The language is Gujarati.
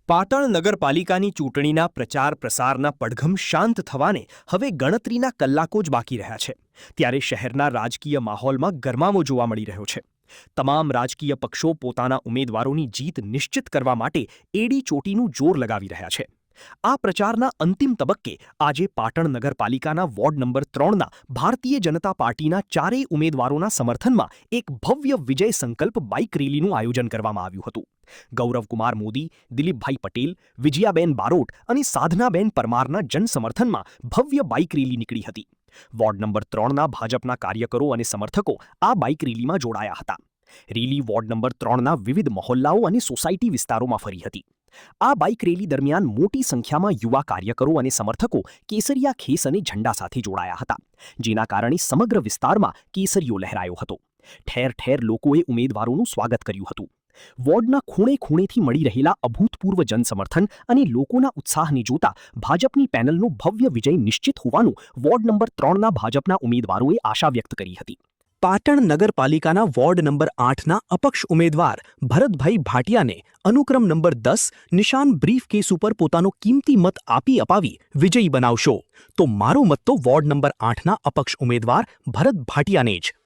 પાટણ નગરપાલિકાની ચૂંટણીના પ્રચાર પ્રસારના પડઘમ શાંત થવાને હવે ગણતરીના કલાકો જ બાકી રહ્યા છે ત્યારે શહેરના રાજકીય માહોલમાં ગરમાવો જોવા મળી રહ્યો છે। તમામ રાજકીય પક્ષો પોતાના ઉમેદવારોની જીત નિશ્ચિત કરવા માટે એડી ચોટીનું જોર લગાવી રહ્યા છે। આ પ્રચારના અંતિમ તબક્કે આજે પાટણ નગરપાલિકાના વોર્ડ નંબર 3ના ભારતીય જનતા પાર્ટીના ચારેય ઉમેદવારોના સમર્થનમાં એક ભવ્ય વિજય સંકલ્પ બાઇક રેલીનું આયોજન કરવામાં આવ્યું હતું। ગૌરવકુમાર મોદી, દિલીપભાઈ પટેલ, વિજયાબેન બારોટ અને સાધનાબેન પરમારના જનસમર્થનમાં ભવ્ય બાઇક રેલી નીકળી હતી। વોર્ડ નંબર 3ના ભાજપના કાર્યકરો અને સમર્થકો આ બાઇક રેલીમાં જોડાયા હતા। રેલી વોર્ડ નંબર 3ના વિવિધ મહોલ્લાઓ અને સોસાયટી વિસ્તારોમાં ફરી હતી। આ બાઇક રેલી દરમિયાન મોટી સંખ્યામાં યુવા કાર્યકરો અને સમર્થકો કેસરિયા ખેસ અને ઝંડા સાથે જોડાયા હતા, જેના કારણે સમગ્ર વિસ્તારમાં કેસરીઓ લહેરાયો હતો। ઠેર ઠેર લોકોએ ઉમેદવારોનું સ્વાગત કર્યું હતું। વોર્ડના ખૂણે ખૂણેથી મળી રહેલા અભૂતપૂર્વ જનસમર્થન અને લોકોના ઉત્સાહને જોતા ભાજપની પેનલનો ભવ્ય વિજય નિશ્ચિત હોવાનું વોર્ડ નંબર 3ના ભાજપના ઉમેદવારોએ આશા વ્યક્ત કરી હતી। પાટણ નગરપાલિકાના વોર્ડ નંબર 8ના અપક્ષ ઉમેદવાર ભરતભાઈ ભાટિયાને અનુક્રમ નંબર 10 નિશાન બ્રીફ કેસ ઉપર પોતાનો કિંમતી મત આપી અપાવી વિજયી બનાવશો, તો મારો મત તો વોર્ડ નંબર 8ના અપક્ષ ઉમેદવાર ભરત ભાટિયાને જ।